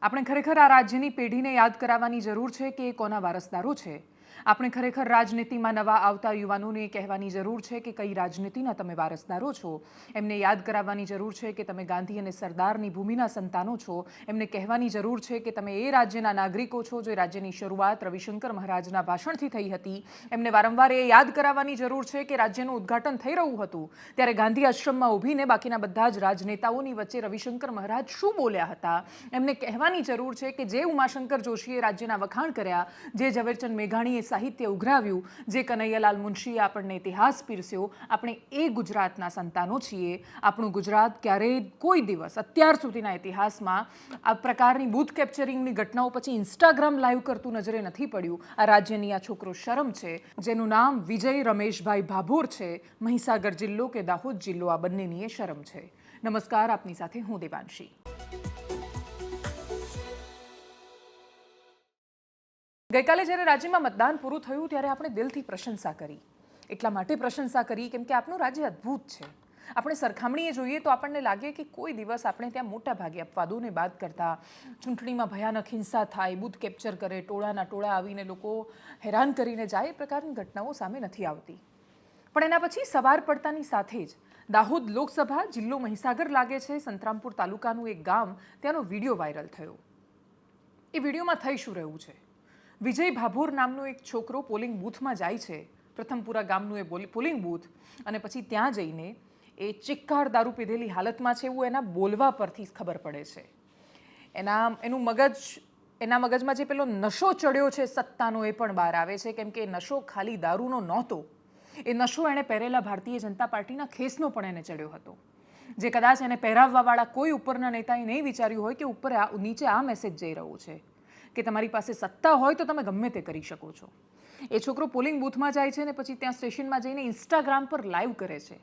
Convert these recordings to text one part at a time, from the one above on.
આપણે ખરેખર આ રાજ્યની પેઢીને યાદ કરાવવાની જરૂર છે કે એ કોના વારસદારો છે. આપણે ખરેખર રાજનીતિમાં નવા આવતા યુવાનોને કહેવાની જરૂર છે કે કઈ રાજનીતિના તમે વારસદારો છો. એમને યાદ કરાવવાની જરૂર છે કે તમે ગાંધી અને સરદારની ભૂમિના સંતાનો છો. એમને કહેવાની જરૂર છે કે તમે એ રાજ્યના નાગરિકો છો જે રાજ્યની શરૂઆત રવિશંકર મહારાજના ભાષણથી થઈ હતી. એમને વારંવાર એ યાદ કરાવવાની જરૂર છે કે રાજ્યનું ઉદ્ઘાટન થઈ રહ્યું હતું ત્યારે ગાંધી આશ્રમમાં ઊભીને બાકીના બધા જ રાજનેતાઓની વચ્ચે રવિશંકર મહારાજ શું બોલ્યા હતા. એમને કહેવાની જરૂર છે કે જે ઉમાશંકર જોશીએ રાજ્યના વખાણ કર્યા, જે ઝવેરચંદ મેઘાણીએ સાહિત્ય ઉઘરાવ્યું, જે કનૈયાલાલ મુનશીએ આપણને ઇતિહાસ પીરસ્યો, આપણે એ ગુજરાતના સંતાનો છીએ. આપણું ગુજરાત ક્યારેય કોઈ દિવસ અત્યાર સુધીના ઇતિહાસમાં આ પ્રકારની બૂથ કેપ્ચરિંગની ઘટનાઓ પછી ઇન્સ્ટાગ્રામ લાઈવ કરતું નજરે નથી પડ્યું. આ રાજ્યની આ છોકરો શરમ છે, જેનું નામ વિજય રમેશભાઈ ભાભોર છે. મહીસાગર જિલ્લો કે દાહોદ જિલ્લો, આ બંનેની એ શરમ છે. નમસ્કાર, આપની સાથે હું દેવાંશી. ગઈકાલે જ્યારે રાજ્યમાં મતદાન પૂરું થયું ત્યારે આપણે દિલથી પ્રશંસા કરી. એટલા માટે પ્રશંસા કરી કેમ કે આપણું રાજ્ય અદ્ભુત છે. આપણે સરખામણીએ જોઈએ તો આપણને લાગે કે કોઈ દિવસ આપણે ત્યાં મોટા ભાગે અપવાદોને બાદ કરતા ચૂંટણીમાં ભયાનક હિંસા થાય, બૂથ કેપ્ચર કરે, ટોળાના ટોળા આવીને લોકો હેરાન કરીને જાય, એ પ્રકારની ઘટનાઓ સામે નથી આવતી. પણ એના પછી સવાર પડતાની સાથે જ દાહોદ લોકસભા જિલ્લો મહીસાગર લાગે છે, સંતરામપુર તાલુકાનું એક ગામ, ત્યાંનો વિડીયો વાયરલ થયો. એ વિડીયોમાં થઈ શું રહ્યું છે? વિજય ભાભોર નામનો એક છોકરો પોલિંગ બૂથમાં જાય છે, પ્રથમપુરા ગામનું એ પોલિંગ બૂથ, અને પછી ત્યાં જઈને એ ચિક્કાર દારૂ પીધેલી હાલતમાં છે એવું એના બોલવા પરથી ખબર પડે છે. એના મગજમાં જે પેલો નશો ચડ્યો છે સત્તાનો, એ પણ બહાર આવે છે, કેમ કે એ નશો ખાલી દારૂનો નહોતો. એ નશો એણે પહેરેલા ભારતીય જનતા પાર્ટીના ખેસનો પણ એને ચડ્યો હતો, જે કદાચ એને પહેરાવવાવાળા કોઈ ઉપરના નેતાએ નહીં વિચાર્યું હોય કે નીચે આ મેસેજ જઈ રહ્યો છે કે તમારી પાસે સત્તા હોય તો તમે ગમે તે કરી શકો છો. એ છોકરો પોલિંગ બૂથમાં જાય છે ને પછી ત્યાં સ્ટેશનમાં જઈને ઇન્સ્ટાગ્રામ પર લાઈવ કરે છે.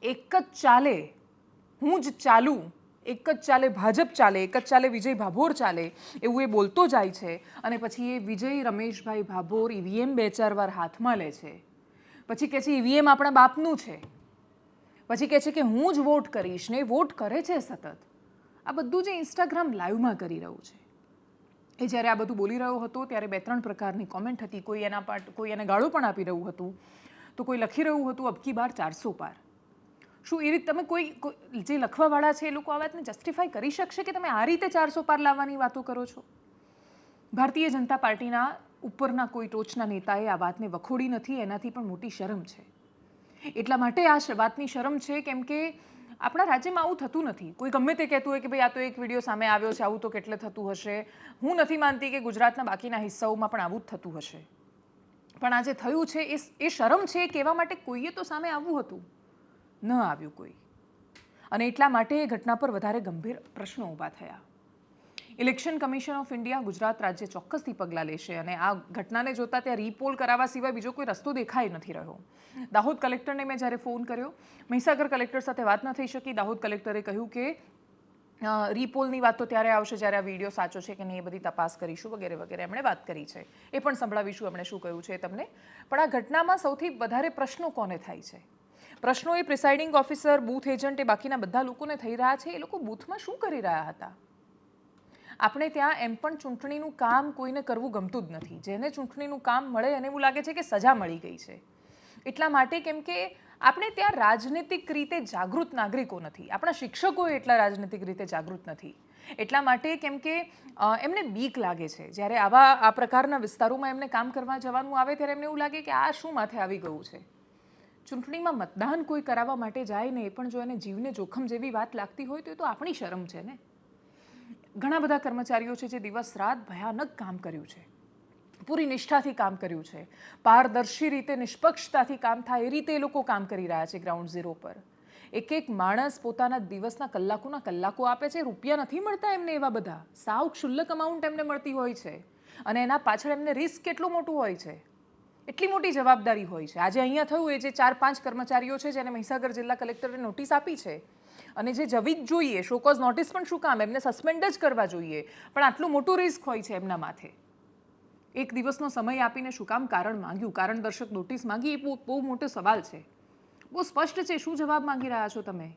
એક જ ચાલે હું જ ચાલું, એક જ ચાલે ભાજપ ચાલે, એક જ ચાલે વિજય ભાભોર ચાલે, એવું એ બોલતો જાય છે. અને પછી એ વિજય રમેશભાઈ ભાભોર ઈવીએમ 2-4 વાર હાથમાં લે છે. પછી કહે છે ઈવીએમ આપણા બાપનું છે. પછી કહે છે કે હું જ વોટ કરીશ, ને વોટ કરે છે સતત. આ બધું જે ઇન્સ્ટાગ્રામ લાઈવમાં કરી રહ્યું છે. એ જ્યારે આ બધું બોલી રહ્યો હતો ત્યારે 2-3 પ્રકારની કોમેન્ટ હતી. કોઈ એને ગાળો પણ આપી રહ્યું હતું, તો કોઈ લખી રહ્યું હતું અબકી બાર 400 પાર. શું એ રીતે તમે કોઈ જે લખવાવાળા છે એ લોકો આ વાતને જસ્ટિફાઈ કરી શકશે કે તમે આ રીતે 400 પાર લાવવાની વાતો કરો છો? ભારતીય જનતા પાર્ટીના ઉપરના કોઈ ટોચના નેતાએ આ વાતને વખોડી નથી. એનાથી પણ મોટી શરમ છે. એટલા માટે આ વાતની શરમ છે કેમ કે આપણા રાજ્યમાં આવું થતું નથી. કોઈ ગમે તે કહેતું હોય કે ભાઈ આ તો એક વિડીયો સામે આવ્યો છે, આવું તો કેટલે થતું હશે. હું નથી માનતી કે ગુજરાતના બાકીના હિસ્સાઓમાં પણ આવું જ થતું હશે. પણ આ જે થયું છે એ શરમ છે. કહેવા માટે કોઈએ તો સામે આવવું હતું, ન આવ્યું કોઈ. અને એટલા માટે એ ઘટના પર વધારે ગંભીર પ્રશ્નો ઊભા થયા. Election commission of India Gujarat રાજ્ય ચોક્કસથી પગલાં લેશે, અને આ ઘટનાને જોતા ત્યાં રીપોલ કરાવવા સિવાય બીજો કોઈ રસ્તો દેખાઈ નથી રહ્યો. દાહોદ કલેક્ટરને મેં જ્યારે ફોન કર્યો, મહીસાગર કલેક્ટર સાથે વાત ન થઈ શકી. દાહોદ કલેક્ટરે કહ્યું કે રીપોલની વાત તો ત્યારે આવશે જ્યારે આ વિડીયો સાચો છે કે નહીં એ બધી તપાસ કરીશું વગેરે વગેરે. એમણે વાત કરી છે, એ પણ સંભળાવીશું એમણે શું કહ્યું છે તમને. પણ આ ઘટનામાં સૌથી વધારે પ્રશ્નો કોને થાય છે? પ્રશ્નો એ પ્રિસાઇડિંગ ઓફિસર, બૂથ એજન્ટ, એ બાકીના બધા લોકોને થઈ રહ્યા છે. એ લોકો બૂથમાં શું કરી રહ્યા હતા? આપણે ત્યાં એમ પણ ચૂંટણીનું કામ કોઈને કરવું ગમતું જ નથી. જેને ચૂંટણીનું કામ મળે એને એવું લાગે છે કે સજા મળી ગઈ છે. એટલા માટે કેમ કે આપણે ત્યાં રાજનીતિક રીતે જાગૃત નાગરિકો નથી. આપણા શિક્ષકો એટલા રાજનીતિક રીતે જાગૃત નથી. એટલા માટે કેમ કે એમને બીક લાગે છે. જ્યારે આ પ્રકારના વિસ્તારોમાં એમને કામ કરવા જવાનું આવે ત્યારે એમને એવું લાગે કે આ શું માથે આવી ગયું છે. ચૂંટણીમાં મતદાન કોઈ કરાવવા માટે જાય ને, એ પણ જો એને જીવને જોખમ જેવી વાત લાગતી હોય તો એ તો આપણી શરમ છે ને. ઘણા બધા કર્મચારીઓ છે જે દિવસ રાત ભયાનક કામ કર્યું છે, પૂરી નિષ્ઠાથી કામ કર્યું છે, પારદર્શી રીતે નિષ્પક્ષતાથી કામ થાય એ રીતે એ લોકો કામ કરી રહ્યા છે ગ્રાઉન્ડ ઝીરો પર. એક માણસ પોતાના દિવસના કલાકોના કલાકો આપે છે. રૂપિયા નથી મળતા એમને એવા બધા, સાવ ક્ષુલ્લક અમાઉન્ટ એમને મળતી હોય છે. અને એના પાછળ એમને રિસ્ક કેટલું મોટું હોય છે, એટલી મોટી જવાબદારી હોય છે. આજે અહીંયા થયું એ જે 4-5 કર્મચારીઓ છે જેને મહીસાગર જિલ્લા કલેક્ટરે નોટિસ આપી છે, અને જે જવી જ જોઈએ, શોકોઝ નોટિસ પણ શું કામ, એમને સસ્પેન્ડ જ કરવા જોઈએ. પણ આટલું મોટું રિસ્ક હોય છે એમના માથે. એક દિવસનો સમય આપીને શું કામ કારણ માંગ્યું, કારણદર્શક નોટિસ માંગી, એ બહુ મોટો સવાલ છે. બહુ સ્પષ્ટ છે શું જવાબ માંગી રહ્યા છો તમે.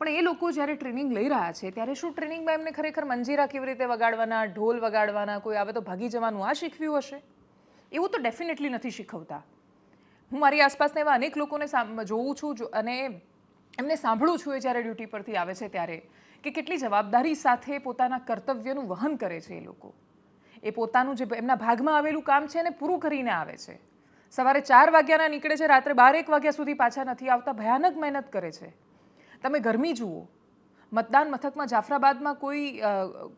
પણ એ લોકો જ્યારે ટ્રેનિંગ લઈ રહ્યા છે ત્યારે શું ટ્રેનિંગમાં એમને ખરેખર મંજીરા કેવી રીતે વગાડવાના, ઢોલ વગાડવાના, કોઈ આવે તો ભાગી જવાનું આ શીખવ્યું હશે? એવું તો ડેફિનેટલી નથી શીખવતા. હું મારી આસપાસના એવા અનેક લોકોને જોઉં છું અને એમને સાંભળું છું એ જ્યારે ડ્યુટી પરથી આવે છે ત્યારે કે કેટલી જવાબદારી સાથે પોતાના કર્તવ્યનું વહન કરે છે એ લોકો. એ પોતાનું જે એમના ભાગમાં આવેલું કામ છે એને પૂરું કરીને આવે છે. સવારે 4 વાગ્યાના નીકળે છે, રાત્રે 12-1 વાગ્યા સુધી પાછા નથી આવતા, ભયાનક મહેનત કરે છે. તમે ગરમી જુઓ, મતદાન મથકમાં જાફરાબાદમાં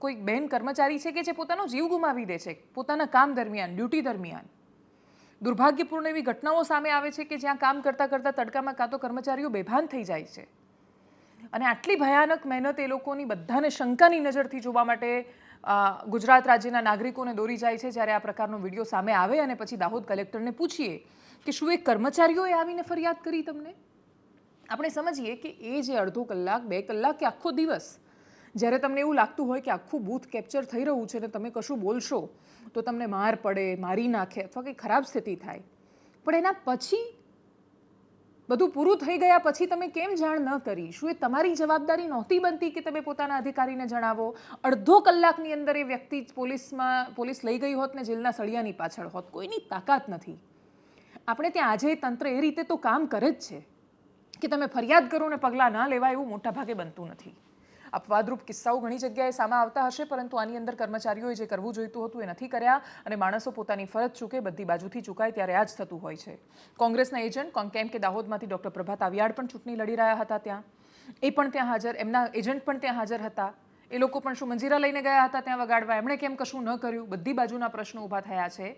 કોઈ બેન કર્મચારી છે કે જે પોતાનો જીવ ગુમાવી દે છે પોતાના કામ દરમિયાન, ડ્યુટી દરમિયાન. દુર્ભાગ્યપૂર્ણ એવી ઘટનાઓ સામે આવે છે કે જ્યાં કામ કરતાં કરતાં તડકામાં કાં તો કર્મચારીઓ બેભાન થઈ જાય છે. અને આટલી ભયાનક મહેનત એ લોકોની બધાને શંકાની નજરથી જોવા માટે ગુજરાત રાજ્યના નાગરિકોને દોરી જાય છે. જ્યારે આ પ્રકારનો વિડીયો સામે આવે અને પછી દાહોદ કલેક્ટરને પૂછીએ કે શું એ કર્મચારીઓએ આવીને ફરિયાદ કરી તમને? આપણે સમજીએ કે એ જે અડધો કલાક, 2 કલાક કે આખો દિવસ જ્યારે તમને એવું લાગતું હોય કે આખું બૂથ કેપ્ચર થઈ રહ્યું છે ને તમે કશું બોલશો તો તમને માર પડે, મારી નાખે અથવા કંઈ ખરાબ સ્થિતિ થાય, પણ એના પછી બધું પૂરું થઈ ગયા પછી તમે કેમ જાણ ન કરી? શું એ તમારી જવાબદારી નહોતી બનતી કે તમે પોતાના અધિકારીને જણાવો? અડધો કલાકની અંદર એ વ્યક્તિ પોલીસ લઈ ગઈ હોત ને જેલના સળિયાની પાછળ હોત. કોઈની તાકાત નથી. આપણે ત્યાં આજે તંત્ર એ રીતે તો કામ કરે જ છે કે તમે ફરિયાદ કરો ને પગલાં ના લેવાય એવું મોટા ભાગે બનતું નથી. અપવાદરૂપ કિસ્સાઓ ઘણી જગ્યાએ સામે આવતા હશે, પરંતુ આની અંદર કર્મચારીઓએ જે કરવું જોઈતું હતું એ નથી કર્યા અને માણસો પોતાની ફરજ ચૂકે, બધી બાજુથી ચૂકાય ત્યારે આ જ થતું હોય છે. કોંગ્રેસના એજન્ટ કેમ કે દાહોદમાંથી ડૉક્ટર પ્રભાત આવિયાડ પણ ચૂંટણી લડી રહ્યા હતા ત્યાં, એ પણ ત્યાં હાજર, એમના એજન્ટ પણ ત્યાં હાજર હતા. એ લોકો પણ શું મંજીરા લઈને ગયા હતા ત્યાં વગાડવા? એમણે કેમ કશું ન કર્યું? બધી બાજુના પ્રશ્નો ઊભા થયા છે.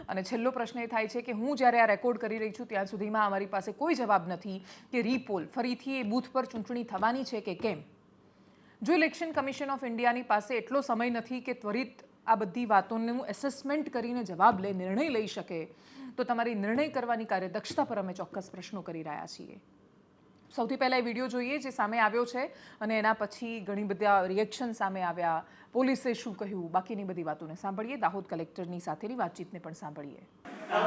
અને છેલ્લો પ્રશ્ન એ થાય છે કે હું જ્યારે આ રેકોર્ડ કરી રહી છું ત્યાં સુધીમાં અમારી પાસે કોઈ જવાબ નથી કે રીપોલ ફરીથી એ બૂથ પર ચૂંટણી થવાની છે કે કેમ. જો ઇલેક્શન કમિશન ઓફ ઇન્ડિયાની પાસે એટલો સમય નથી કે ત્વરિત આ બધી વાતોનું એસેસમેન્ટ કરીને જવાબ લે, નિર્ણય લઈ શકે, તો તમારી નિર્ણય કરવાની કાર્યદક્ષતા પર અમે ચોક્કસ પ્રશ્નો કરી રહ્યા છીએ. સૌથી પહેલાં એ વિડીયો જોઈએ જે સામે આવ્યો છે અને એના પછી ઘણી બધા રિએક્શન સામે આવ્યા, પોલીસે શું કહ્યું, બાકીની બધી વાતોને સાંભળીએ. દાહોદ કલેક્ટરની સાથેની વાતચીતને પણ સાંભળીએ.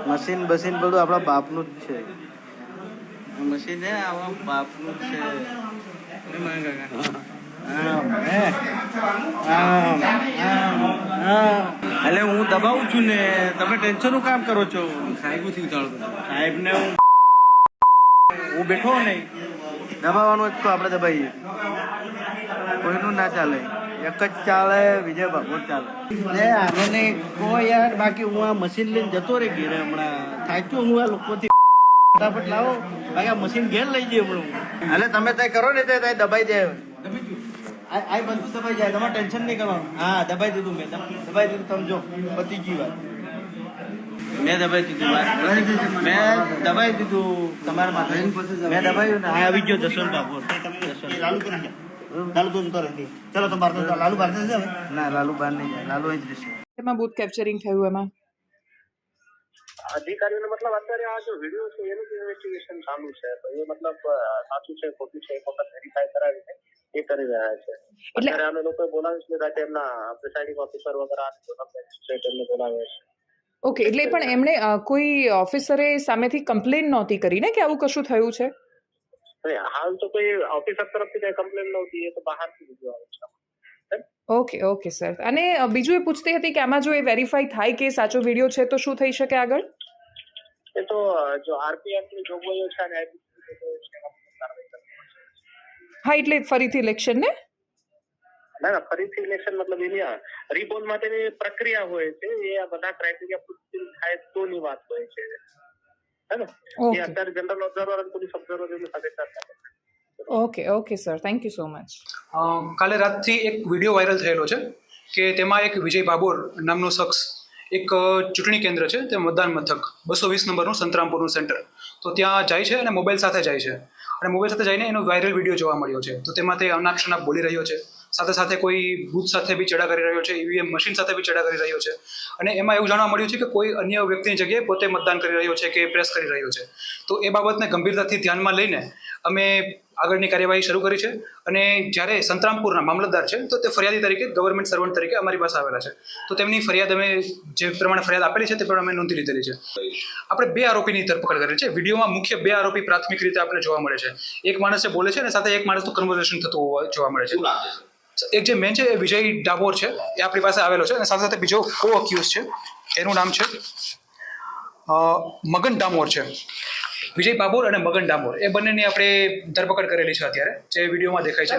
મશીન બધું આપણા બાપનું જ છે. મશીન હે આપણા બાપનું જ છે. એટલે હું દબાવું છું ને તમે ટેન્શનનું કામ કરો છો. સાહેબને હું બેઠો નહીં, દબાવવાનું જ તો આપણે દબાઈએ. કોઈનું ના ચાલે, એક જ ચાલે, વિજય ભાગવત ચાલે. આને નહીં કોઈ યાર, બાકી હું આ મશીન લઈને જતો રહી ઘેરે. હમણાં થાક્યો હું આ લોકોથી. ફટાફટ લાવો, બાકી આ મશીન ઘેર લઈ જઈએ હમણાં. એટલે તમે ત્યાં કરો ને ત્યાં દબાઈ જાય. આ બધું દબાઈ જાય, તમારે ટેન્શન નહીં કરવાનું. હા દબાઈ દીધું મેં, દબાઈ દીધું. તમે જો પતી ગઈ વાત. મેં દબાઈ દીધું વાત, મેં દબાઈ દીધું તમારા માટે. મેં દબાવ્યું ને આ આવી ગયો જસવંત બાબુ. લાલુ તો નથી. ચલો તો બહાર લાલુ બહાર જશે હવે. ના લાલુ બહાર નહીં જાય, લાલુ અહીં જ રહેશે. એમાં બૂથ કેપ્ચરિંગ થયું એમાં અધિકારીઓને મતલબ અત્યારે આ જો વિડીયો છે એનું ઇન્વેસ્ટિગેશન ચાલુ છે, તો એ મતલબ સાચું છે ખોટું છે એક વખત વેરીફાઈ કરાવીને એ કરી રહ્યા છે. અત્યારે અમે લોકો બોલાવી છે રાતે એમના પ્રિસાઇડિંગ ઓફિસર વગેરે મેજિસ્ટ્રેટ એમને બોલાવે છે. ઓકે, એટલે પણ એમણે કોઈ ઓફિસરે સામેથી કમ્પ્લેન નહોતી કરી ને કે આવું કશું થયું છે? હાલ તો કોઈ ઓફિસર તરફથી કઈ કમ્પ્લેન નહોતી, એ તો બહારથી વિડીયો આવે છે. Okay sir. અને બીજું એ પૂછતી હતી કે આમાં જો એ વેરીફાઈ થાય કે સાચો વિડીયો છે તો શું થઈ શકે આગળ? એ તો જો આરપીએફની જોગવાઈઓ છે અને હા, એટલે ફરીથી ઇલેક્શન ને ના ફરીથી ઇલેક્શન મતલબ એની રીપોલ માટેની પ્રક્રિયા હોય છે. એ આ બધા ક્રાઇટેરિયા ફૂલફિલ થાય તોની વાત હોય છે, હે ને? એ અત્યારે જનરલ ઓબ્ઝર્વર અને પોલીસ ઓબ્ઝર્વર એની સાથે ચર્ચા કરે. Okay sir, thank you so much. કાલે રાતથી એક વિડીયો વાયરલ થયેલો છે કે તેમાં એક વિજય બાબોર નામનો શખ્સ એક ચૂંટણી કેન્દ્ર છે તે મતદાન મથક 220 નંબરનું સંતરામપુરનું સેન્ટર, તો ત્યાં જાય છે અને મોબાઈલ સાથે જાય છે અને મોબાઈલ સાથે જઈને એનો વાયરલ વિડીયો જોવા મળ્યો છે. તો તેમાં તે અનાપ શનાપ બોલી રહ્યો છે, સાથે સાથે કોઈ બૂથ સાથે બી ચેડા કરી રહ્યો છે, ઈવીએમ મશીન સાથે બી ચેડા કરી રહ્યો છે અને એમાં એવું જાણવા મળ્યું છે કે કોઈ અન્ય વ્યક્તિની જગ્યાએ પોતે મતદાન કરી રહ્યો છે કે પ્રેસ કરી રહ્યો છે. તો એ બાબતને ગંભીરતાથી ધ્યાનમાં લઈને અમે આગળની કાર્યવાહી શરૂ કરી છે અને જ્યારે સંતરામપુરના મામલતદાર છે તો તે ફરિયાદી તરીકે ગવર્મેન્ટ સર્વન્ટ તરીકે અમારી પાસે આવેલા છે તો તેમની ફરિયાદ અમે જે પ્રમાણે ફરિયાદ આપેલી છે તે પ્રમાણે અમે નોંધી લીધેલી છે. આપણે 2 આરોપીની ધરપકડ કરેલી છે. વિડીયોમાં મુખ્ય 2 આરોપી પ્રાથમિક રીતે આપણને જોવા મળે છે. એક માણસ બોલે છે અને સાથે એક માણસનું કન્વર્ઝેશન થતું જોવા મળે છે. એક જે મેન છે એ વિજય ડાબોર છે, એ આપણી પાસે આવેલો છે અને સાથે સાથે બીજો કો અક્યુઝ છે, એનું નામ છે મગન ડામોર છે. વિજય બાબોર અને મગન ડામોર એ બંનેની આપણે ધરપકડ કરેલી છે અત્યારે, જે વિડીયોમાં દેખાય છે.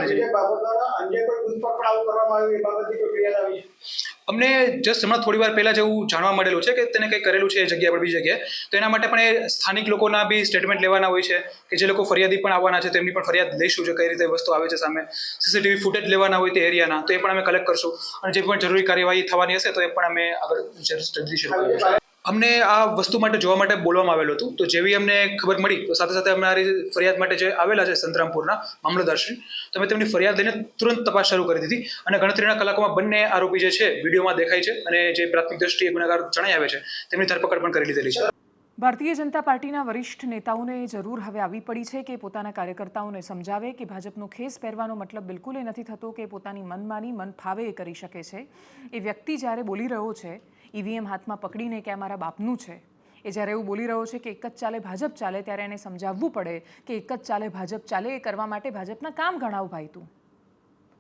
અમને જસ્ટ હમણાં થોડી વાર પહેલા જેવું જાણવા મળેલું છે કે તેને કંઈ કરેલું છે એ જગ્યા પર બીજી જગ્યાએ, તો એના માટે પણ એ સ્થાનિક લોકોના બી સ્ટેટમેન્ટ લેવાના હોય છે કે જે લોકો ફરિયાદી પણ આવવાના છે તેમની પણ ફરિયાદ લઈશું છે, કઈ રીતે વસ્તુ આવે છે સામે, સીસીટીવી ફૂટેજ લેવાના હોય તે એરિયાના, તો એ પણ અમે કલેક્ટ કરશું અને જે પણ જરૂરી કાર્યવાહી થવાની હશે તો એ પણ અમે આગળ સ્ટડી શરૂ કરીશું. અમને આ વસ્તુ માટે જોવા માટે બોલવામાં આવેલું હતું, તો જેવી અમને ખબર મળી તો સાથે સાથે અમારી ફરિયાદ માટે જે આવેલા છે સંતરામપુરના મામલતદારશ્રી, તો અમે તેમની ફરિયાદ લઈને તુરંત તપાસ શરૂ કરી દીધી અને ગણતરીના કલાકોમાં બંને આરોપી જે છે વિડીયોમાં દેખાય છે અને જે પ્રાથમિક દ્રષ્ટિએ ગુનેગાર જણાઈ આવે છે તેમની ધરપકડ પણ કરી લીધેલી છે. ભારતીય જનતા પાર્ટીના વરિષ્ઠ નેતાઓને જરૂર હવે આવી પડી છે કે પોતાના કાર્યકર્તાઓને સમજાવે કે ભાજપનો ખેસ પહેરવાનો મતલબ બિલકુલ એ નથી થતો કે પોતાની મનમાની મન ફાવે એ કરી શકે છે. એ વ્યક્તિ જ્યારે બોલી રહ્યો છે ઈવીએમ હાથમાં પકડીને કે આ મારા બાપનું છે, એ જ્યારે એવું બોલી રહ્યો છે કે એક જ ચાલે ભાજપ ચાલે, ત્યારે એને સમજાવવું પડે કે એક જ ચાલે ભાજપ ચાલે. એ કરવા માટે ભાજપના કામ ગણાવ ભાઈ તું.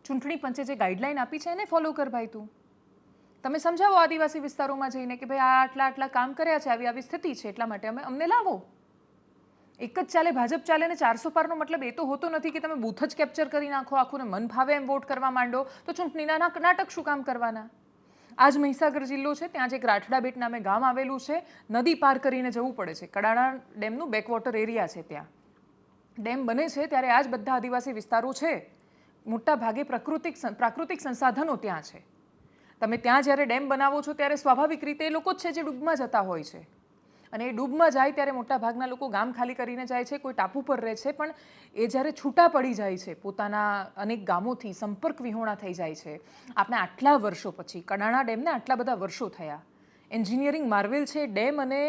ચૂંટણી પંચે જે ગાઈડલાઈન આપી છે એને ફોલો કર ભાઈ તું. તમે સમજાવો આદિવાસી વિસ્તારોમાં જઈને કે ભાઈ આ આટલા કામ કર્યા છે, આવી સ્થિતિ છે, એટલા માટે અમને લાવો. એક જ ચાલે ભાજપ ચાલે ને 400 પારનો મતલબ એ તો હોતો નથી કે તમે બૂથ જ કેપ્ચર કરી નાખો, આખું મન ભાવે એમ વોટ કરવા માંડો તો ચૂંટણીના નાટક શું કામ કરવાના. આજ મહીસાગર જિલ્લો છે, ત્યાં જે એક રાઠડા બેટ નામે ગામ આવેલું છે, નદી પાર કરીને જવું પડે છે. કડાણા ડેમનું બેકવોટર એરિયા છે, ત્યાં ડેમ બને છે ત્યારે આ જ બધા આદિવાસી વિસ્તારો છે, મોટા ભાગે પ્રાકૃતિક સંસાધનો ત્યાં છે. તમે ત્યાં જ્યારે ડેમ બનાવો છો ત્યારે સ્વાભાવિક રીતે એ લોકો જ છે જે ડૂબમાં જતા હોય છે અને એ ડૂબમાં જાય ત્યારે મોટા ભાગના લોકો ગામ ખાલી કરીને જાય છે, કોઈ ટાપુ પર રહે છે, પણ એ જ્યારે છૂટા પડી જાય છે પોતાના અનેક ગામોથી, સંપર્ક વિહોણા થઈ જાય છે. આપણે આટલા વર્ષો પછી કડાણા ડેમને આટલા બધા વર્ષો થયા, એન્જિનિયરિંગ માર્વેલ છે ડેમ અને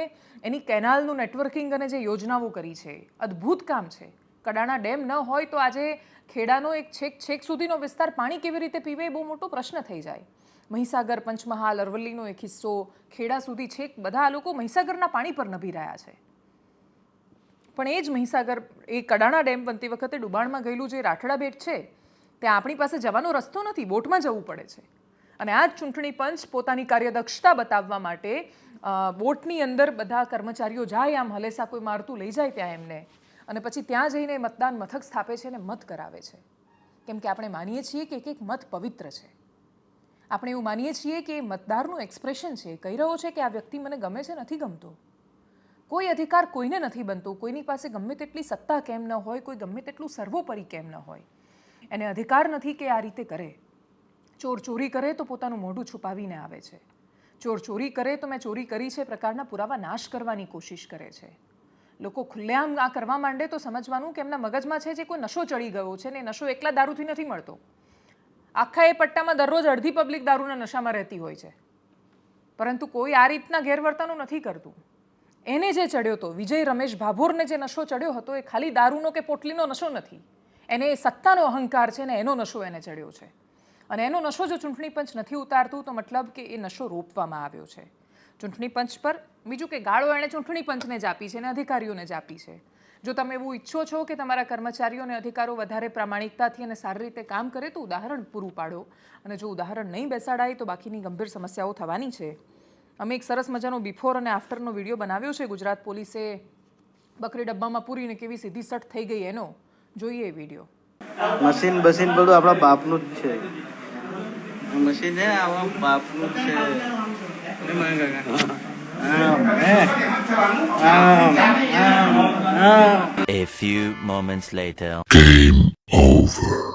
એની કેનાલનું નેટવર્કિંગ અને જે યોજનાઓ કરી છે, અદ્ભુત કામ છે. કડાણા ડેમ ન હોય તો આજે ખેડાનો એક છેક સુધીનો વિસ્તાર પાણી કેવી રીતે પીવે એ બહુ મોટો પ્રશ્ન થઈ જાય. મહીસાગર, પંચમહાલ, અરવલ્લીનો એક હિસ્સો, ખેડા સુધી છેક બધા આ લોકો મહીસાગરના પાણી પર નભી રહ્યા છે. પણ એ જ મહીસાગર એ કડાણા ડેમ બનતી વખતે ડુબાણમાં ગયેલું જે રાઠડા બેટ છે ત્યાં આપણી પાસે જવાનો રસ્તો નથી, બોટમાં જવું પડે છે. અને આ જ ચૂંટણી પંચ પોતાની કાર્યદક્ષતા બતાવવા માટે બોટની અંદર બધા કર્મચારીઓ જાય, આમ હલેસા કોઈ મારતું લઈ જાય ત્યાં એમને, અને પછી ત્યાં જઈને મતદાન મથક સ્થાપે છે અને મત કરાવે છે. કેમ કે આપણે માનીએ છીએ કે એક મત પવિત્ર છે. આપણે એવું માનીએ છીએ કે મતદારનું એક્સપ્રેશન છે, કહી રહ્યો છે કે આ વ્યક્તિ મને ગમે છે, નથી ગમતો. કોઈ અધિકાર કોઈને નથી બનતો, કોઈની પાસે ગમે તેટલી સત્તા કેમ ન હોય, કોઈ ગમે તેટલું સર્વોપરી કેમ ન હોય, એને અધિકાર નથી કે આ રીતે કરે. ચોર ચોરી કરે તો પોતાનું મોઢું છુપાવીને આવે છે. ચોર ચોરી કરે તો મેં ચોરી કરી છે પ્રકારના પુરાવા નાશ કરવાની કોશિશ કરે છે. લોકો ખુલ્લેઆમ આ કરવા માંડે તો સમજવાનું કે એમના મગજમાં છે જે કોઈ નશો ચડી ગયો છે, ને નશો એકલા દારૂથી નથી મળતો. આખા એ પટ્ટામાં દરરોજ અડધી પબ્લિક દારૂના નશામાં રહેતી હોય છે, પરંતુ કોઈ આ રીતના ગેરવર્તનો નથી કરતું. એને જે ચડ્યો હતો, વિજય રમેશ ભાભોરને જે નશો ચડ્યો હતો, એ ખાલી દારૂનો કે પોટલીનો નશો નથી, એને એ સત્તાનો અહંકાર છે ને એનો નશો એને ચડ્યો છે. અને એનો નશો જો ચૂંટણી પંચ નથી ઉતારતું તો મતલબ કે એ નશો રોપવામાં આવ્યો છે ચૂંટણી પંચ પર. બીજું કે ગાળો એણે ચૂંટણી પંચને જ આપી છે અને અધિકારીઓને જ આપી છે. જો તમે એવું ઈચ્છો છો કે તમારા કર્મચારીઓ અને અધિકારો વધારે પ્રામાણિકતાથી અને સારી રીતે કામ કરે તો ઉદાહરણ પૂરું પાડો, અને જો ઉદાહરણ નહીં બેસાડાય તો બાકીની ગંભીર સમસ્યાઓ થવાની છે. અમે એક સરસ મજાનો બિફોર અને આફ્ટરનો વિડીયો બનાવ્યો છે, ગુજરાત પોલીસે બકરી ડબ્બામાં પૂરીને કેવી સીધી સટ થઈ ગઈ એનો. જોઈએ એ વિડીયો. મશીન બધું આપણા બાપનું જ છે. મશીન છે આપણા બાપનું જ છે. A few moments later. Game over.